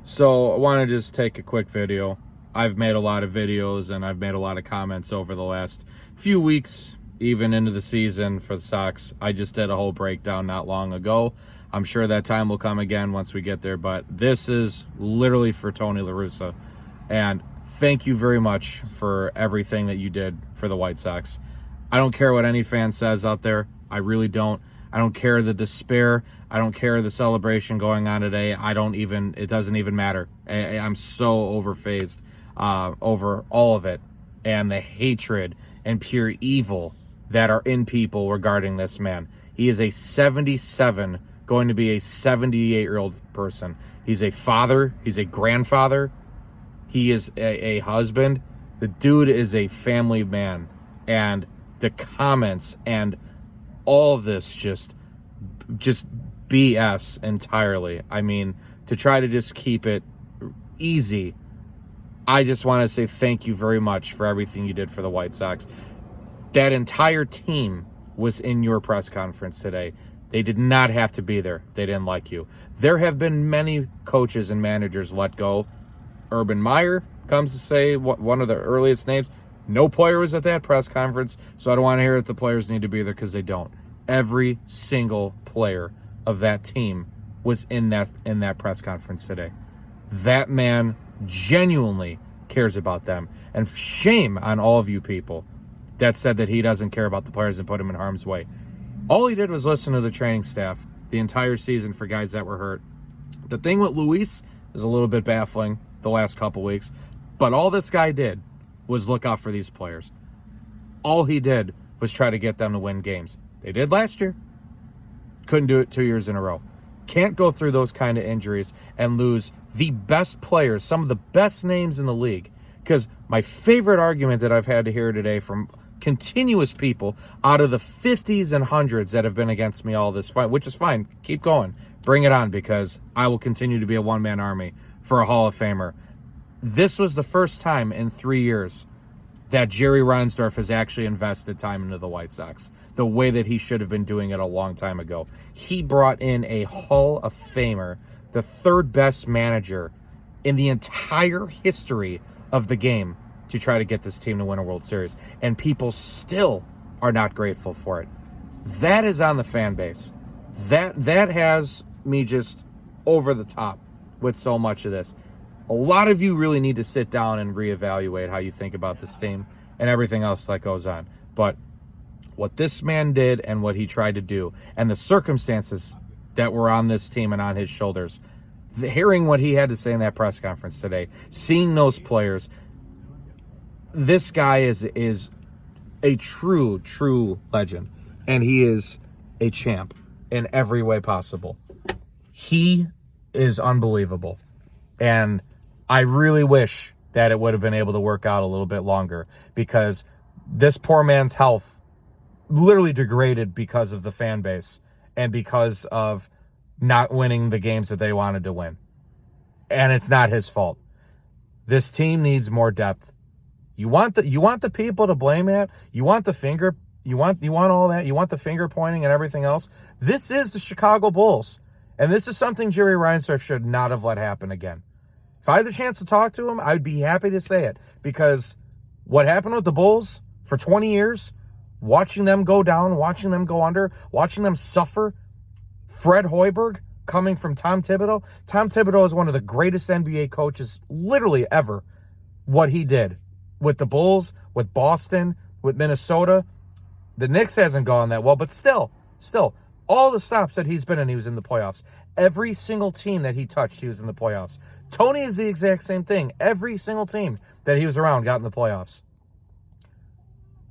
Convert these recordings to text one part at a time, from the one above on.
So I want to just take a quick video. I've made a lot of videos and I've made a lot of comments over the last few weeks, even into the season for the Sox. I just did a whole breakdown not long ago. I'm sure that time will come again once we get there, but this is literally for Tony La Russa. And thank you very much for everything that you did for the White Sox. I don't care what any fan says out there. I really don't. I don't care the despair. I don't care the celebration going on today. It doesn't even matter. I'm so overphased over all of it and the hatred and pure evil that are in people regarding this man. He is a 77, going to be a 78-year-old person. He's a father. He's a grandfather. He is a husband. The dude is a family man. And the comments and all of this just BS entirely. I mean, to try to just keep it easy, I just want to say thank you very much for everything you did for the White Sox. That entire team was in your press conference today. They did not have to be there. They didn't like you. There have been many coaches and managers let go. Urban Meyer comes to say one of the earliest names. No player was at that press conference, so I don't want to hear that the players need to be there because they don't. Every single player of that team was in that press conference today. That man genuinely cares about them. And shame on all of you people that said that he doesn't care about the players and put them in harm's way. All he did was listen to the training staff the entire season for guys that were hurt. The thing with Luis is a little bit baffling the last couple weeks, but all this guy did was look out for these players. All he did was try to get them to win games. They did last year. Couldn't do it 2 years in a row. Can't go through those kind of injuries and lose the best players, some of the best names in the league. Because my favorite argument that I've had to hear today from continuous people out of the 50s and 100s that have been against me all this fight, which is fine. Keep going. Bring it on, because I will continue to be a one-man army for a Hall of Famer. This was the first time in 3 years that Jerry Reinsdorf has actually invested time into the White Sox the way that he should have been doing it a long time ago. He brought in a Hall of Famer, the third best manager in the entire history of the game, to try to get this team to win a World Series. And people still are not grateful for it. That is on the fan base. That has me just over the top with so much of this. A lot of you really need to sit down and reevaluate how you think about this team and everything else that goes on. But what this man did and what he tried to do and the circumstances that were on this team and on his shoulders, hearing what he had to say in that press conference today, seeing those players, this guy is a true legend, and he is a champ in every way possible. He is unbelievable, and I really wish that it would have been able to work out a little bit longer, because this poor man's health literally degraded because of the fan base and because of not winning the games that they wanted to win. And it's not his fault. This team needs more depth. You want the people to blame it. You want the finger. You want all that. You want the finger pointing and everything else. This is the Chicago Bulls, and this is something Jerry Reinsdorf should not have let happen again. If I had the chance to talk to him, I'd be happy to say it, because what happened with the Bulls for 20 years, watching them go down, watching them go under, watching them suffer. Fred Hoiberg coming from Tom Thibodeau. Tom Thibodeau is one of the greatest NBA coaches literally ever. What he did with the Bulls, with Boston, with Minnesota. The Knicks hasn't gone that well, but still, all the stops that he's been in, he was in the playoffs. Every single team that he touched, he was in the playoffs. Tony is the exact same thing. Every single team that he was around got in the playoffs.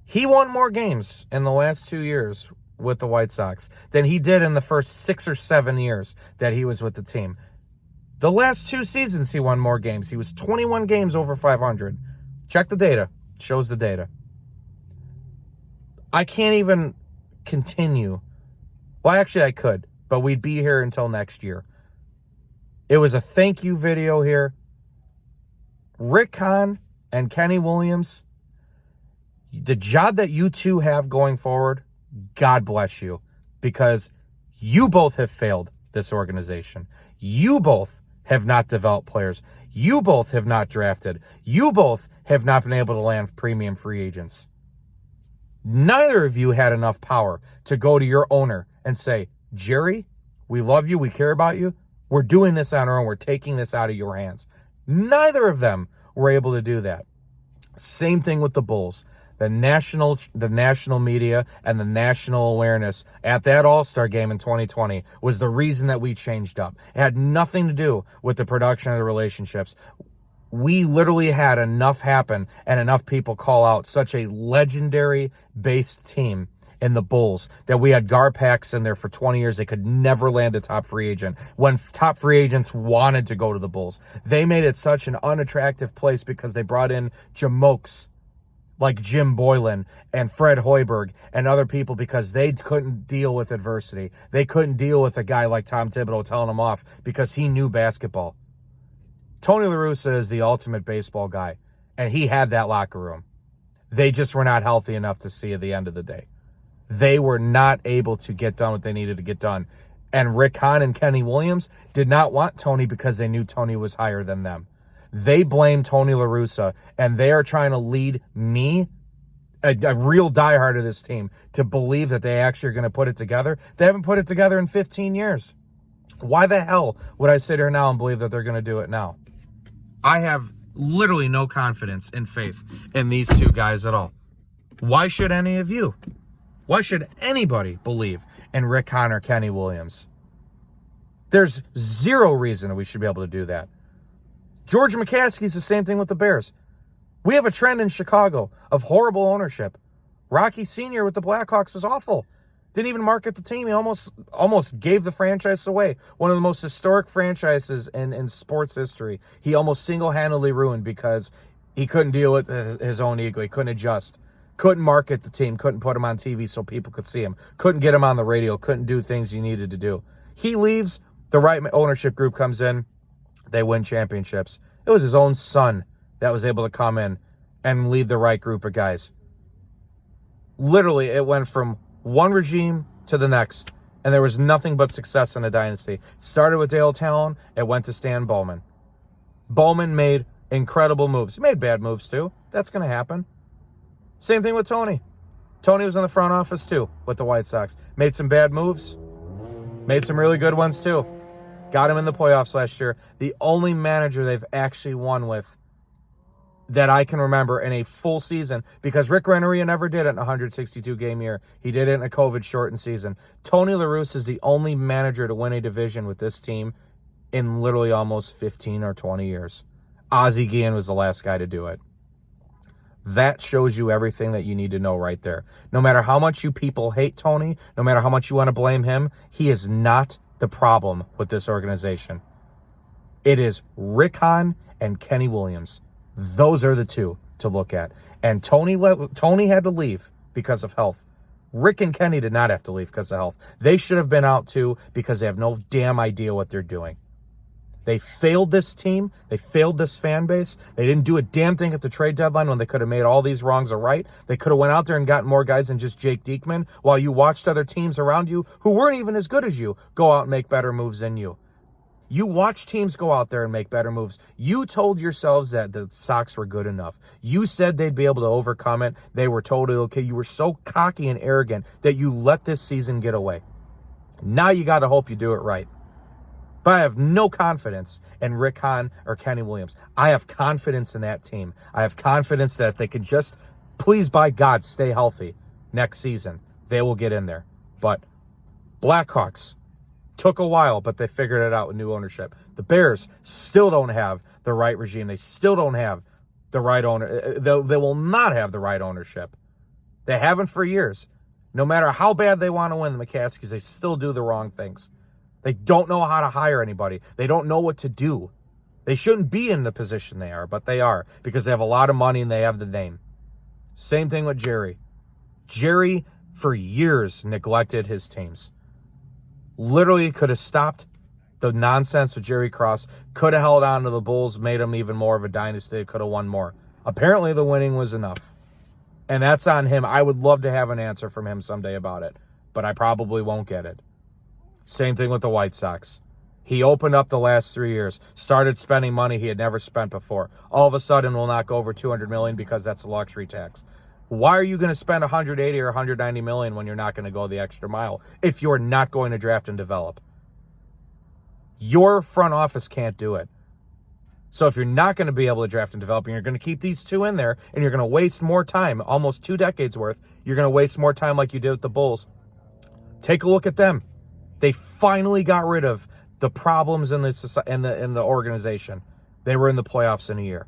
He won more games in the last 2 years with the White Sox than he did in the first 6 or 7 years that he was with the team. The last 2 seasons, he won more games. He was 21 games over 500. Check the data. It shows the data. I can't even continue. Well, actually, I could, but we'd be here until next year. It was a thank you video here. Rick Hahn and Kenny Williams, the job that you two have going forward, God bless you, because you both have failed this organization. You both have not developed players. You both have not drafted. You both have not been able to land premium free agents. Neither of you had enough power to go to your owner and say, Jerry, we love you. We care about you. We're doing this on our own. We're taking this out of your hands. Neither of them were able to do that. Same thing with the Bulls. The national media and the national awareness at that All-Star game in 2020 was the reason that we changed up. It had nothing to do with the production of the relationships. We literally had enough happen and enough people call out such a legendary based team in the Bulls that we had Garpax in there for 20 years. They could never land a top free agent when top free agents wanted to go to the Bulls. They made it such an unattractive place because they brought in jamokes like Jim Boylan and Fred Hoiberg and other people because they couldn't deal with adversity. They couldn't deal with a guy like Tom Thibodeau telling them off because he knew basketball. Tony La Russa is the ultimate baseball guy, and he had that locker room. They just were not healthy enough to see at the end of the day. They were not able to get done what they needed to get done. And Rick Hahn and Kenny Williams did not want Tony because they knew Tony was higher than them. They blame Tony La Russa, and they are trying to lead me, a real diehard of this team, to believe that they actually are going to put it together. They haven't put it together in 15 years. Why the hell would I sit here now and believe that they're going to do it now? I have literally no confidence and faith in these two guys at all. Why should any of you? Why should anybody believe in Rick Hahn or Kenny Williams? There's zero reason we should be able to do that. George McCaskey's the same thing with the Bears. We have a trend in Chicago of horrible ownership. Rocky Sr. with the Blackhawks was awful. Didn't even market the team. He almost gave the franchise away. One of the most historic franchises in sports history. He almost single-handedly ruined because he couldn't deal with his own ego. He couldn't adjust. Couldn't market the team. Couldn't put him on TV so people could see him. Couldn't get him on the radio. Couldn't do things he needed to do. He leaves. The right ownership group comes in. They win championships. It was his own son that was able to come in and lead the right group of guys. Literally, it went from one regime to the next, and there was nothing but success in a dynasty. It started with Dale Talon. It went to Stan Bowman. Bowman made incredible moves. He made bad moves, too. That's going to happen. Same thing with Tony. Tony was in the front office, too, with the White Sox. Made some bad moves. Made some really good ones, too. Got him in the playoffs last year. The only manager they've actually won with that I can remember in a full season, because Rick Renneria never did it in a 162-game year. He did it in a COVID-shortened season. Tony La Russa is the only manager to win a division with this team in literally almost 15 or 20 years. Ozzie Guillen was the last guy to do it. That shows you everything that you need to know right there. No matter how much you people hate Tony, no matter how much you want to blame him, he is not the problem with this organization. It is Rick Hahn and Kenny Williams. Those are the two to look at. And Tony had to leave because of health. Rick and Kenny did not have to leave because of health. They should have been out too because they have no damn idea what they're doing. They failed this team. They failed this fan base. They didn't do a damn thing at the trade deadline when they could have made all these wrongs right. They could have went out there and gotten more guys than just Jake Diekman while you watched other teams around you who weren't even as good as you go out and make better moves than you. You watch teams go out there and make better moves. You told yourselves that the Sox were good enough. You said they'd be able to overcome it. They were totally okay. You were so cocky and arrogant that you let this season get away. Now you got to hope you do it right. But I have no confidence in Rick Hahn or Kenny Williams. I have confidence in that team. I have confidence that if they could just, please by God, stay healthy next season, they will get in there. But Blackhawks took a while, but they figured it out with new ownership. The Bears still don't have the right regime. They still don't have the right owner. They will not have the right ownership. They haven't for years. No matter how bad they want to win the McCaskies, they still do the wrong things. They don't know how to hire anybody. They don't know what to do. They shouldn't be in the position they are, but they are because they have a lot of money and they have the name. Same thing with Jerry. Jerry, for years, neglected his teams. Literally could have stopped the nonsense with Jerry Cross, could have held on to the Bulls, made them even more of a dynasty, could have won more. Apparently the winning was enough. And that's on him. I would love to have an answer from him someday about it, but I probably won't get it. Same thing with the White Sox. He opened up the last 3 years, started spending money he had never spent before. All of a sudden, will not go over $200 million because that's a luxury tax. Why are you going to spend 180 or 190 million when you're not going to go the extra mile if you're not going to draft and develop? Your front office can't do it. So if you're not going to be able to draft and develop, and you're going to keep these two in there, and you're going to waste more time, almost 2 decades worth, you're going to waste more time like you did with the Bulls. Take a look at them. They finally got rid of the problems in the organization. They were in the playoffs in a year.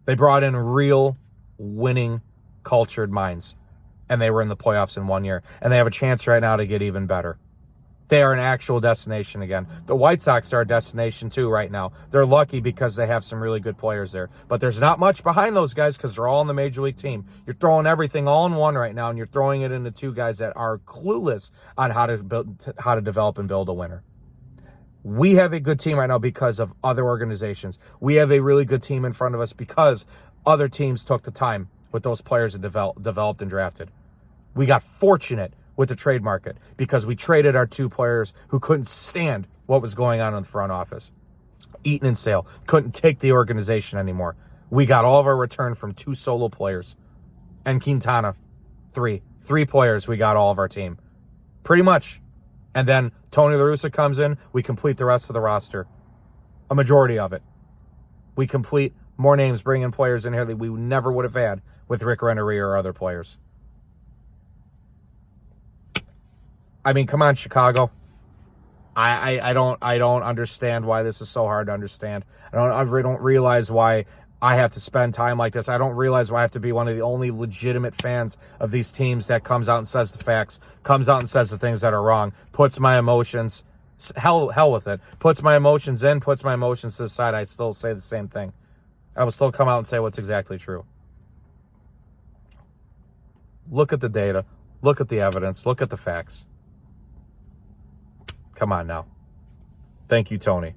They brought in real winning cultured minds, and they were in the playoffs in 1 year. And they have a chance right now to get even better. They are an actual destination again. The White Sox are a destination too right now. They're lucky because they have some really good players there. But there's not much behind those guys because they're all in the major league team. You're throwing everything all in one right now, and you're throwing it into two guys that are clueless on how to develop and build a winner. We have a good team right now because of other organizations. We have a really good team in front of us because other teams took the time with those players that developed and drafted. We got fortunate with the trade market because we traded our 2 players who couldn't stand what was going on in the front office. Eaton and Sale couldn't take the organization anymore. We got all of our return from 2 solo players. And Quintana, 3 players, we got all of our team. Pretty much. And then Tony La Russa comes in, we complete the rest of the roster. A majority of it. We complete more names, bring in players in here that we never would have had with Rick Rennery or other players. I mean, come on, Chicago. I don't understand why this is so hard to understand. I don't realize why I have to spend time like this. I don't realize why I have to be one of the only legitimate fans of these teams that comes out and says the facts, comes out and says the things that are wrong, puts my emotions, hell with it, puts my emotions in, puts my emotions to the side. I still say the same thing. I will still come out and say what's exactly true. Look at the data. Look at the evidence. Look at the facts. Come on now. Thank you, Tony.